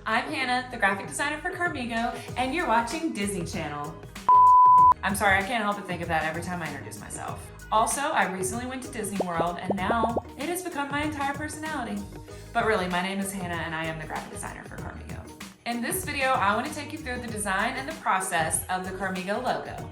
I'm Hannah, the graphic designer for Carmigo, and you're watching Disney Channel. I'm sorry, I can't help but think of that every time I introduce myself. Also, I recently went to Disney World, and now it has become my entire personality. But really, my name is Hannah, and I am the graphic designer for Carmigo. In this video, I want to take you through the design and the process of the Carmigo logo.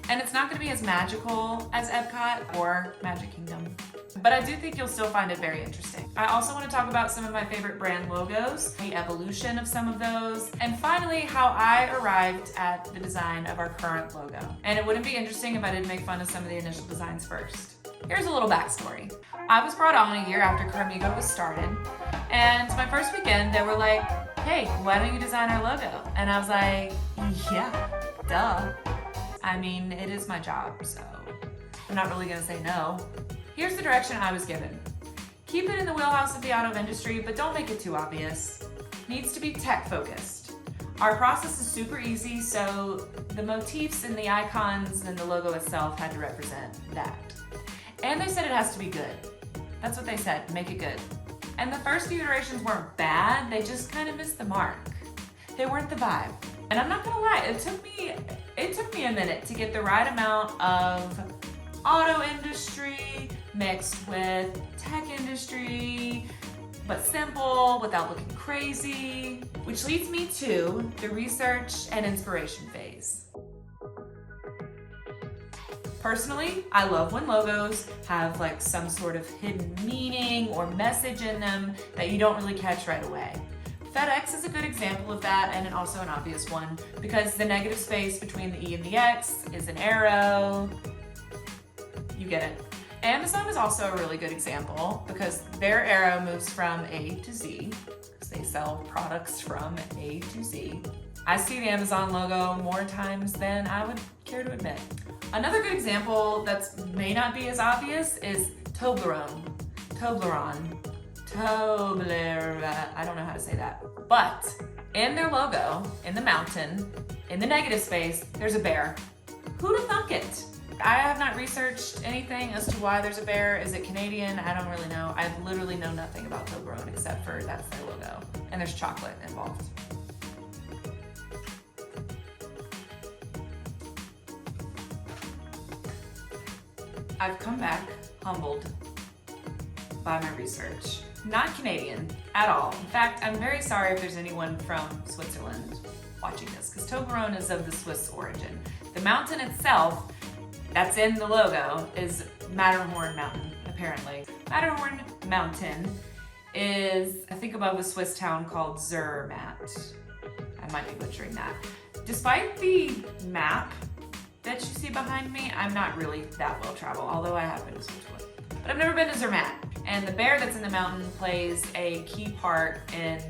And it's not going to be as magical as Epcot or Magic Kingdom, but I do think you'll still find it very interesting. I also want to talk about some of my favorite brand logos, the evolution of some of those, and finally how I arrived at the design of our current logo. And it wouldn't be interesting if I didn't make fun of some of the initial designs first. Here's a little backstory. I was brought on a year after Carmigo was started, and my first weekend they were like, hey, why don't you design our logo? And I was like, yeah, duh. I mean, it is my job, so I'm not really gonna say no. Here's the direction I was given. Keep it in the wheelhouse of the auto industry, but don't make it too obvious. Needs to be tech focused. Our process is super easy, so the motifs and the icons and the logo itself had to represent that. And they said it has to be good. That's what they said, make it good. And the first few iterations weren't bad, they just kind of missed the mark. They weren't the vibe. And I'm not gonna lie, it took me a minute to get the right amount of auto industry mixed with tech industry, but simple without looking crazy, which leads me to the research and inspiration phase. Personally, I love when logos have like some sort of hidden meaning or message in them that you don't really catch right away. FedEx is a good example of that, and also an obvious one, because the negative space between the E and the X is an arrow. You get it. Amazon is also a really good example because their arrow moves from A to Z, because they sell products from A to Z. I see the Amazon logo more times than I would care to admit. Another good example that may not be as obvious is Toblerone. I don't know how to say that. But in their logo, in the mountain, in the negative space, there's a bear. Who'd have thunk it? I have not researched anything as to why there's a bear. Is it Canadian? I don't really know. I literally know nothing about Toblerone except for that's their logo. And there's chocolate involved. I've come back humbled by my research. Not Canadian at all. In fact, I'm very sorry if there's anyone from Switzerland watching this, because Toblerone is of the Swiss origin. The mountain itself that's in the logo is Matterhorn Mountain, apparently. Matterhorn Mountain is, I think, above a Swiss town called Zermatt. I might be butchering that. Despite the map that you see behind me, I'm not really that well traveled, although I have been to Switzerland. But I've never been to Zermatt. And the bear that's in the mountain plays a key part in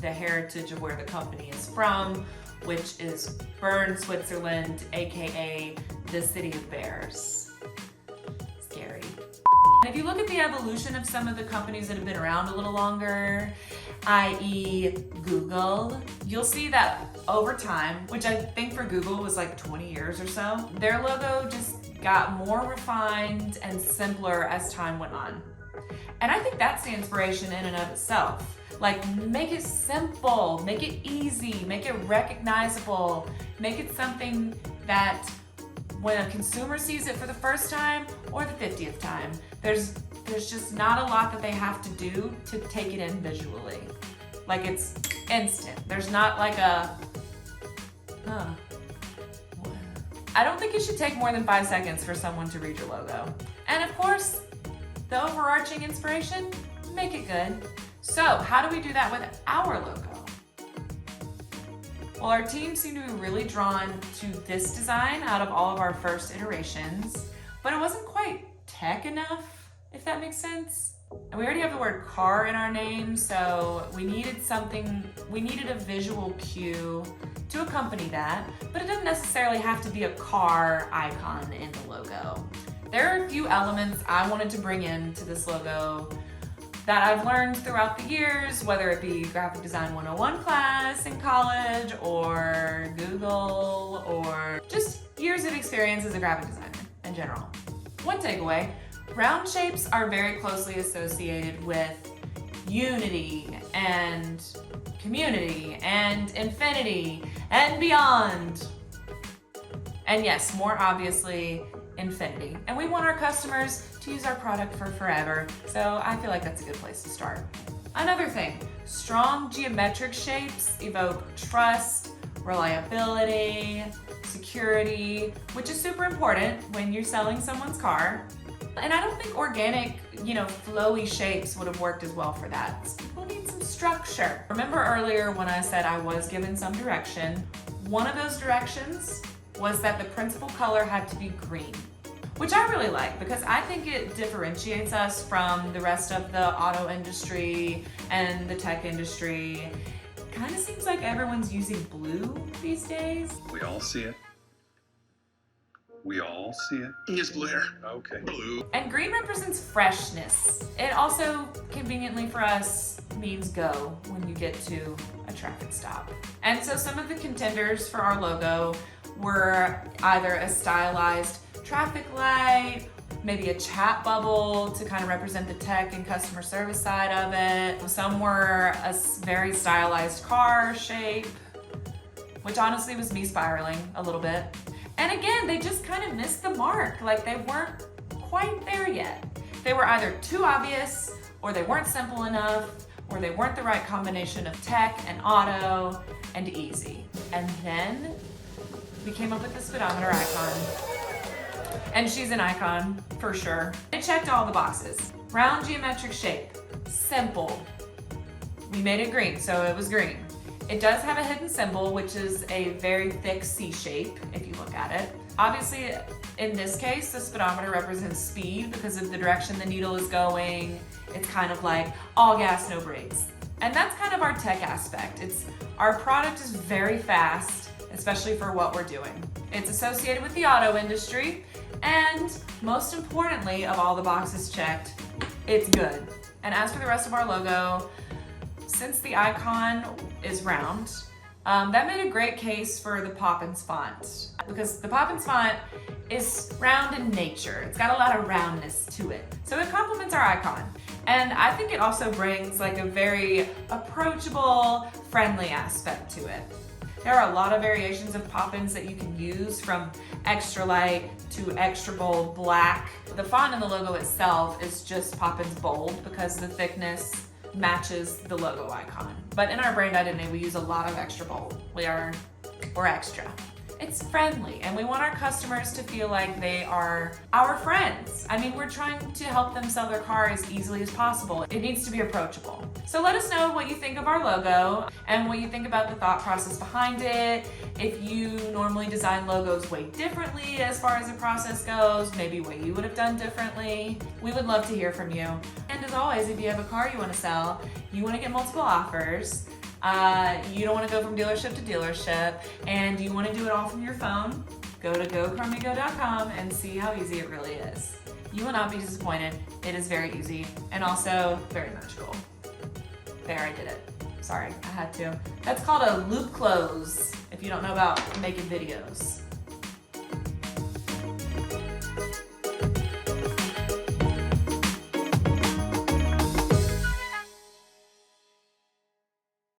the heritage of where the company is from, which is Bern, Switzerland, AKA the city of bears. Scary. And if you look at the evolution of some of the companies that have been around a little longer, i.e. Google, you'll see that over time, which I think for Google was like 20 years or so, their logo just got more refined and simpler as time went on. And I think that's the inspiration in and of itself. Like, make it simple, make it easy, make it recognizable, make it something that when a consumer sees it for the first time or the 50th time, there's just not a lot that they have to do to take it in visually. Like, it's instant. There's not like a, I don't think it should take more than 5 seconds for someone to read your logo. And of course, the overarching inspiration, make it good. So how do we do that with our logo? Well, our team seemed to be really drawn to this design out of all of our first iterations, but it wasn't quite tech enough, if that makes sense. And we already have the word car in our name, so we needed a visual cue to accompany that, but it doesn't necessarily have to be a car icon in the logo. There are a few elements I wanted to bring into this logo that I've learned throughout the years, whether it be Graphic Design 101 class in college or Google or just years of experience as a graphic designer in general. One takeaway, round shapes are very closely associated with unity and community and infinity and beyond. And yes, more obviously, infinity. And we want our customers to use our product for forever, so I feel like that's a good place to start. Another thing, strong geometric shapes evoke trust, reliability, security, which is super important when you're selling someone's car. And I don't think organic, flowy shapes would have worked as well for that. People need some structure. Remember earlier when I said I was given some direction? One of those directions was that the principal color had to be green, which I really like because I think it differentiates us from the rest of the auto industry and the tech industry. Kind of seems like everyone's using blue these days. We all see it. We all see it. Yes, blue hair. Okay. Blue. And green represents freshness. It also, conveniently for us, means go when you get to a traffic stop. And so some of the contenders for our logo were either a stylized traffic light, maybe a chat bubble to kind of represent the tech and customer service side of it. Some were a very stylized car shape, which honestly was me spiraling a little bit. And again, they just kind of missed the mark. Like they weren't quite there yet. They were either too obvious, or they weren't simple enough, or they weren't the right combination of tech and auto and easy. And then we came up with the speedometer icon. And she's an icon, for sure. It checked all the boxes. Round geometric shape, simple. We made it green, so it was green. It does have a hidden symbol, which is a very thick C shape, if you look at it. Obviously, in this case, the speedometer represents speed because of the direction the needle is going. It's kind of like all gas, no brakes. And that's kind of our tech aspect. Our product is very fast, especially for what we're doing. It's associated with the auto industry, and most importantly, of all the boxes checked, it's good. And as for the rest of our logo, since the icon is round, that made a great case for the Poppins font, because the Poppins font is round in nature. It's got a lot of roundness to it. So it complements our icon. And I think it also brings like a very approachable, friendly aspect to it. There are a lot of variations of Poppins that you can use, from extra light to extra bold black. The font in the logo itself is just Poppins bold because the thickness matches the logo icon. But in our brand identity, we use a lot of extra bold. We're extra. It's friendly, and we want our customers to feel like they are our friends. I mean, we're trying to help them sell their car as easily as possible. It needs to be approachable. So let us know what you think of our logo and what you think about the thought process behind it. If you normally design logos way differently as far as the process goes, maybe what you would have done differently. We would love to hear from you. And as always, if you have a car you want to sell, you want to get multiple offers, you don't want to go from dealership to dealership, and you want to do it all from your phone, go to gocarmigo.com and see how easy it really is. You will not be disappointed. It is very easy and also very magical. There, I did it. Sorry, I had to. That's called a loop close if you don't know about making videos.